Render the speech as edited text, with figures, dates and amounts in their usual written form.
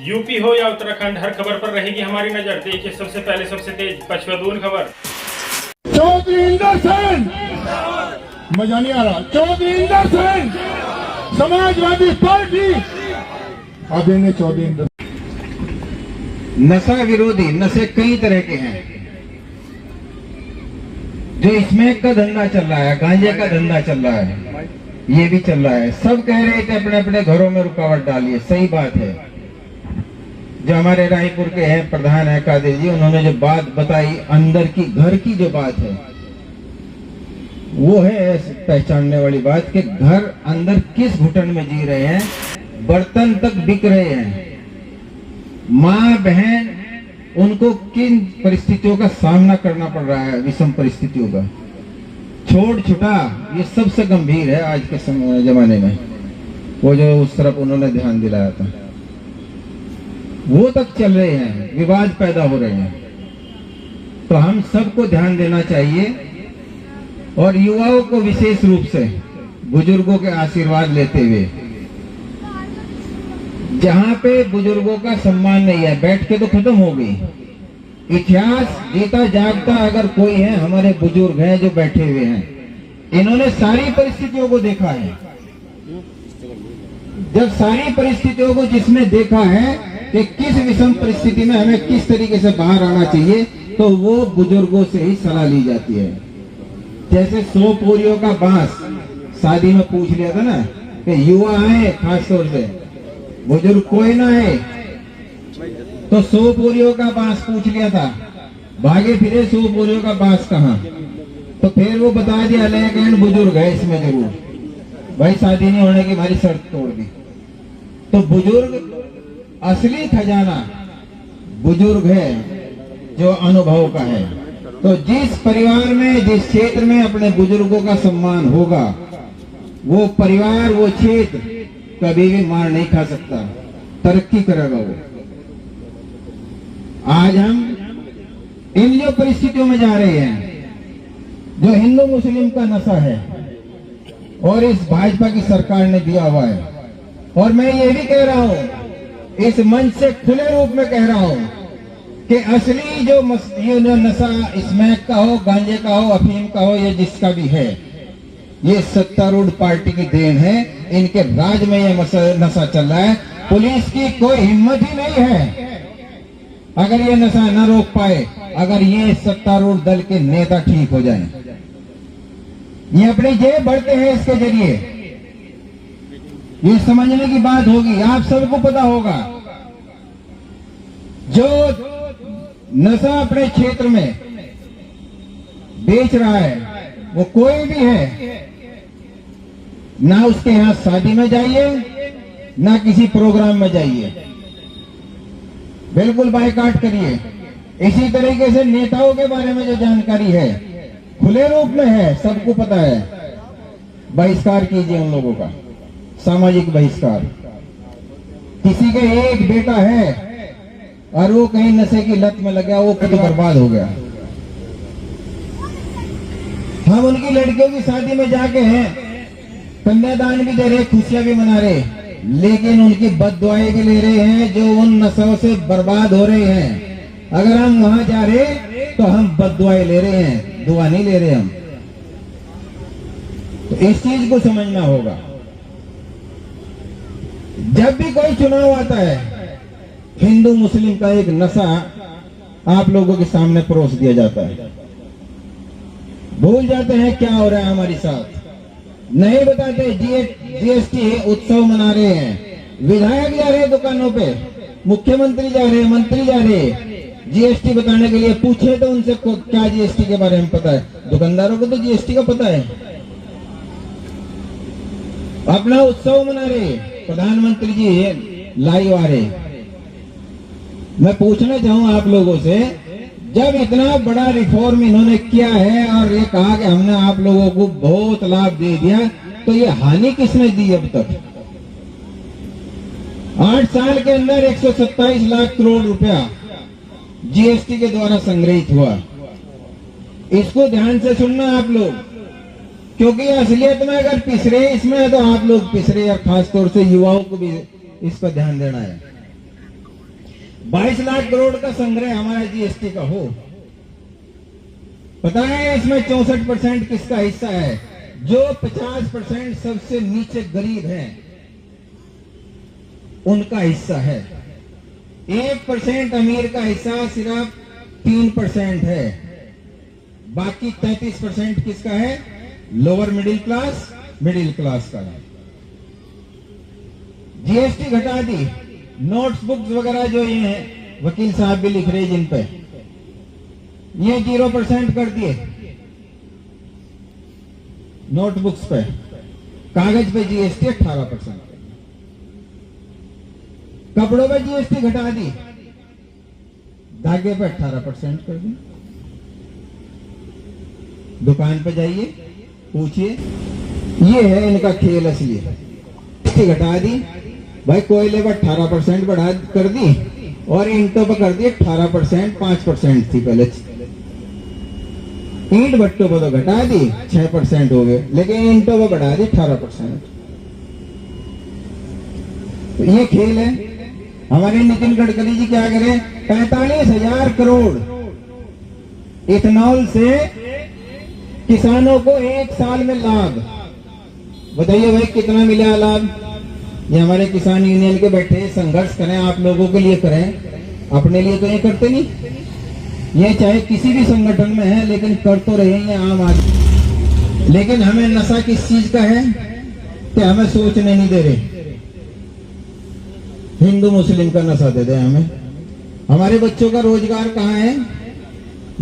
UP हो या उत्तराखंड, हर खबर पर रहेगी हमारी नजर। देखिए सबसे पहले सबसे तेज पचवदून खबर। चौधरी इंदर सेन, मजा नहीं आ रहा। चौधरी इंदर सेन, समाजवादी पार्टी अब देंगे चौधरी इंदर। नशा विरोधी, नशे कई तरह के हैं। जो स्मैक का धंधा चल रहा है, गांजे का धंधा चल रहा है, ये भी चल रहा है। सब कह रहे थे अपने अपने घरों में रुकावट डालिए, सही बात है। जो हमारे रायपुर के हैं प्रधान है कादिर जी, उन्होंने जो बात बताई अंदर की, घर की जो बात है, वो है पहचानने वाली बात कि घर अंदर किस घुटन में जी रहे हैं, बर्तन तक बिक रहे हैं। माँ बहन उनको किन परिस्थितियों का सामना करना पड़ रहा है, विषम परिस्थितियों का। छोड़ छुटा ये सबसे गंभीर है आज के जमाने में। वो जो उस तरफ उन्होंने ध्यान दिलाया था, वो तक चल रहे हैं, विवाद पैदा हो रहे हैं। तो हम सबको ध्यान देना चाहिए और युवाओं को विशेष रूप से बुजुर्गों के आशीर्वाद लेते हुए, जहां पे बुजुर्गों का सम्मान नहीं है, बैठ के तो खत्म हो गई। इतिहास जीता जागता अगर कोई है, हमारे बुजुर्ग हैं जो बैठे हुए हैं। इन्होंने सारी परिस्थितियों को देखा है। जब सारी परिस्थितियों को जिसने देखा है कि किस विषम परिस्थिति में हमें किस तरीके से बाहर आना चाहिए, तो वो बुजुर्गों से ही सलाह ली जाती है। जैसे 100 पोरियों का बांस शादी में पूछ लिया था ना कि युवा आए, खासतौर से बुजुर्ग कोई ना है, तो 100 पोरियों का बांस पूछ लिया था। भागे फिरे 100 पोरियों का बांस कहाँ, तो फिर वो बता दिया लेकिन बुजुर्ग है इसमें जरूर। भाई शादी नहीं होने की हमारी शर्त तोड़ दी। तो बुजुर्ग असली खजाना बुजुर्ग है जो अनुभव का है। तो जिस परिवार में, जिस क्षेत्र में अपने बुजुर्गों का सम्मान होगा, वो परिवार, वो क्षेत्र कभी भी मार नहीं खा सकता, तरक्की करेगा वो। आज हम इन जो परिस्थितियों में जा रहे हैं, जो हिंदू मुस्लिम का नशा है और इस भाजपा की सरकार ने दिया हुआ है, और मैं ये भी कह रहा हूं, इस मंच से खुले रूप में कह रहा हूं कि असली जो नशा स्मैक का हो, गांजे का हो, अफीम का हो, या जिसका भी है, ये सत्तारूढ़ पार्टी की देन है। इनके राज में ये नशा चल रहा है। पुलिस की कोई हिम्मत ही नहीं है अगर ये नशा न रोक पाए, अगर ये सत्तारूढ़ दल के नेता ठीक हो जाएं। ये अपनी जेब बढ़ते हैं इसके जरिए, ये समझने की बात होगी। आप सबको पता होगा, जो नशा अपने क्षेत्र में बेच रहा है, वो कोई भी है, ना उसके यहां शादी में जाइए, ना किसी प्रोग्राम में जाइए, बिल्कुल बायकॉट करिए। इसी तरीके से नेताओं के बारे में जो जानकारी है खुले रूप में है, सबको पता है, बहिष्कार कीजिए उन लोगों का, सामाजिक बहिष्कार। किसी के एक बेटा है और वो कहीं नशे की लत में लग गया, वो खुद बर्बाद हो गया। हम उनकी लड़कियों की शादी में जाके हैं, कन्यादान भी दे रहे, खुशियां भी मना रहे, लेकिन उनकी बददुआएं भी ले रहे हैं जो उन नशों से बर्बाद हो रहे हैं। अगर हम वहां जा रहे तो हम बददुआएं ले रहे हैं, दुआ नहीं ले रहे हम। तो इस चीज को समझना होगा। जब भी कोई चुनाव आता है, हिंदू मुस्लिम का एक नशा आप लोगों के सामने परोस दिया जाता है। भूल जाते हैं क्या हो रहा है हमारे साथ, नहीं बताते। जीएसटी उत्सव मना रहे हैं, विधायक जा रहे हैं दुकानों पे, मुख्यमंत्री जा रहे हैं, मंत्री जा रहे हैं जीएसटी बताने के लिए। पूछे तो उनसे क्या जीएसटी के बारे में पता है? दुकानदारों को तो जीएसटी का पता है। अपना उत्सव मना रहे, प्रधानमंत्री जी लाइव आ रहे। मैं पूछना चाहूं आप लोगों से, जब इतना बड़ा रिफॉर्म इन्होंने किया है और ये कहा कि हमने आप लोगों को बहुत लाभ दे दिया, तो ये हानि किसने दी अब तक? 8 साल के अंदर 127 लाख करोड़ रुपया जीएसटी के द्वारा संग्रहित हुआ। इसको ध्यान से सुनना आप लोग, क्योंकि असलियत में अगर पिछड़े इसमें है तो आप लोग पिछड़े, और खासतौर से युवाओं को भी इस पर ध्यान देना है। 22 लाख करोड़ का संग्रह हमारा जीएसटी का हो। पता है इसमें 64% किसका हिस्सा है? जो 50% सबसे नीचे गरीब हैं उनका हिस्सा है। 1% अमीर का हिस्सा सिर्फ 3% है। बाकी 33% किसका है? लोअर मिडिल क्लास का है। जीएसटी घटा दी। नोट्स बुक्स वगैरह जो ये हैं, वकील साहब भी लिख रहे हैं जिन पे, ये 0% कर दिए नोटबुक्स पे। कागज पे जीएसटी 18%। कपड़ों पे जीएसटी घटा दी, धागे पे 18% कर दी। दुकान पे जाइए, पूछिए, ये है इनका खेल असली। जीएसटी घटा दी भाई, कोयले पर 18% बढ़ा कर दी और ईंटों पर कर दी 18%, 5% थी पहले। ईंट भट्टों पर तो घटा दी, 6% हो गए, लेकिन ईंटों पर बढ़ा दी 18%। तो ये खेल है। हमारे नितिन गडकरी जी क्या करें? 45,000 करोड़ इथेनॉल से किसानों को एक साल में लाभ। बताइए भाई कितना मिला लाभ? ये हमारे किसान यूनियन के बैठे संघर्ष करें, आप लोगों के लिए करें, अपने लिए तो ये करते नहीं। ये चाहे किसी भी संगठन में है, लेकिन कर तो रहे हैं आम आदमी। लेकिन हमें नशा किस चीज का है कि हमें सोचने नहीं दे रहे। हिंदू मुस्लिम का नशा दे दे हमें। हमारे बच्चों का रोजगार कहाँ है?